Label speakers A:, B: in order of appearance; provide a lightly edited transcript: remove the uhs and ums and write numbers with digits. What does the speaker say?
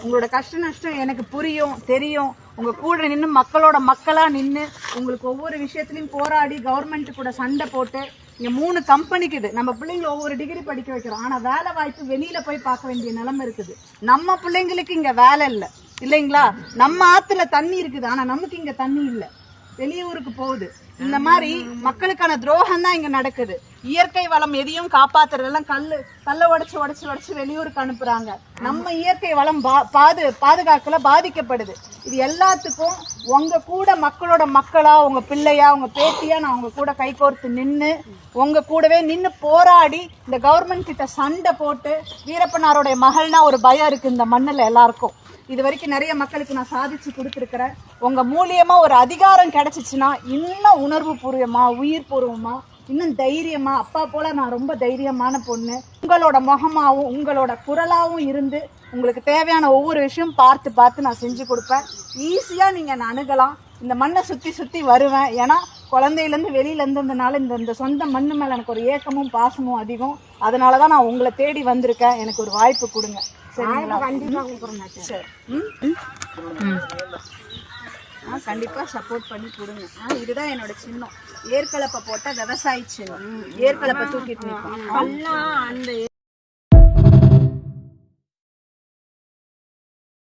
A: உங்களோட கஷ்ட நஷ்டம் எனக்கு புரியும், தெரியும். உங்க கூட நின்று மக்களோட மக்களா நின்று உங்களுக்கு ஒவ்வொரு விஷயத்திலையும் போராடி கவர்மெண்ட் கூட சண்டை போட்டு இங்க 3 கம்பெனிக்குது. நம்ம பிள்ளைங்களை ஒவ்வொரு டிகிரி படிக்க வைக்கிறோம். ஆனா வேலை வாய்ப்பு வெளியில போய் பார்க்க வேண்டிய நிலைமை இருக்குது. நம்ம பிள்ளைங்களுக்கு இங்க வேலை இல்லை இல்லைங்களா? நம்ம ஆத்துல தண்ணி இருக்குது, ஆனா நமக்கு இங்க தண்ணி இல்லை, வெளியூருக்கு போகுது. இந்த மாதிரி மக்களுக்கான துரோகம் தான் இங்க நடக்குது. இயற்கை வளம் எதையும் காப்பாத்துறதெல்லாம் கல்ல உடைச்சு வெளியூருக்கு அனுப்புறாங்க. நம்ம இயற்கை வளம் பாதுகாக்கல, பாதிக்கப்படுது. இது எல்லாத்துக்கும் உங்க கூட மக்களோட மக்களா, உங்க பிள்ளையா, உங்க பேத்தியா நான் உங்க கூட கைகோர்த்து நின்று உங்க கூடவே நின்று போராடி இந்த கவர்மெண்ட் கிட்ட சண்டை போட்டு, வீரப்பனாருடைய மகள்னா ஒரு பயம் இருக்கு இந்த மண்ணுல எல்லாருக்கும். இது வரைக்கும் நிறைய மக்களுக்கு நான் சாதிச்சு கொடுத்துருக்கிறேன். உங்க மூலியமா ஒரு அதிகாரம் கிடைச்சிச்சுன்னா இன்னும் உணர்வு பூர்வமா, உயிர் பூர்வமா, இன்னும் தைரியமா, அப்பா போல நான் ரொம்ப தைரியமான பொண்ணு, உங்களோட முகமாவும் உங்களோட குரலாவும் இருந்து உங்களுக்கு தேவையான ஒவ்வொரு விஷயம் பார்த்து நான் செஞ்சு கொடுப்பேன். ஈஸியா நீங்க நான் அணுகலாம். இந்த மண்ணை சுத்தி வருவேன். ஏன்னா குழந்தையிலேருந்து வெளியில இருந்ததுனால இந்த சொந்த மண்ணு மேல எனக்கு ஒரு ஏக்கமும் பாசமும் அதிகம். அதனாலதான் நான் உங்களை தேடி வந்திருக்கேன். எனக்கு ஒரு வாய்ப்பு கொடுங்க. கண்டிப்பா சப்போர்ட் பண்ணி கொடுங்க. இதுதான் என்னோட சின்னம். ஏற்கலப்பை போட்ட விவசாயி சின்னம். ஏற்கலப்பை தூக்கிட்டு நிற்போம்.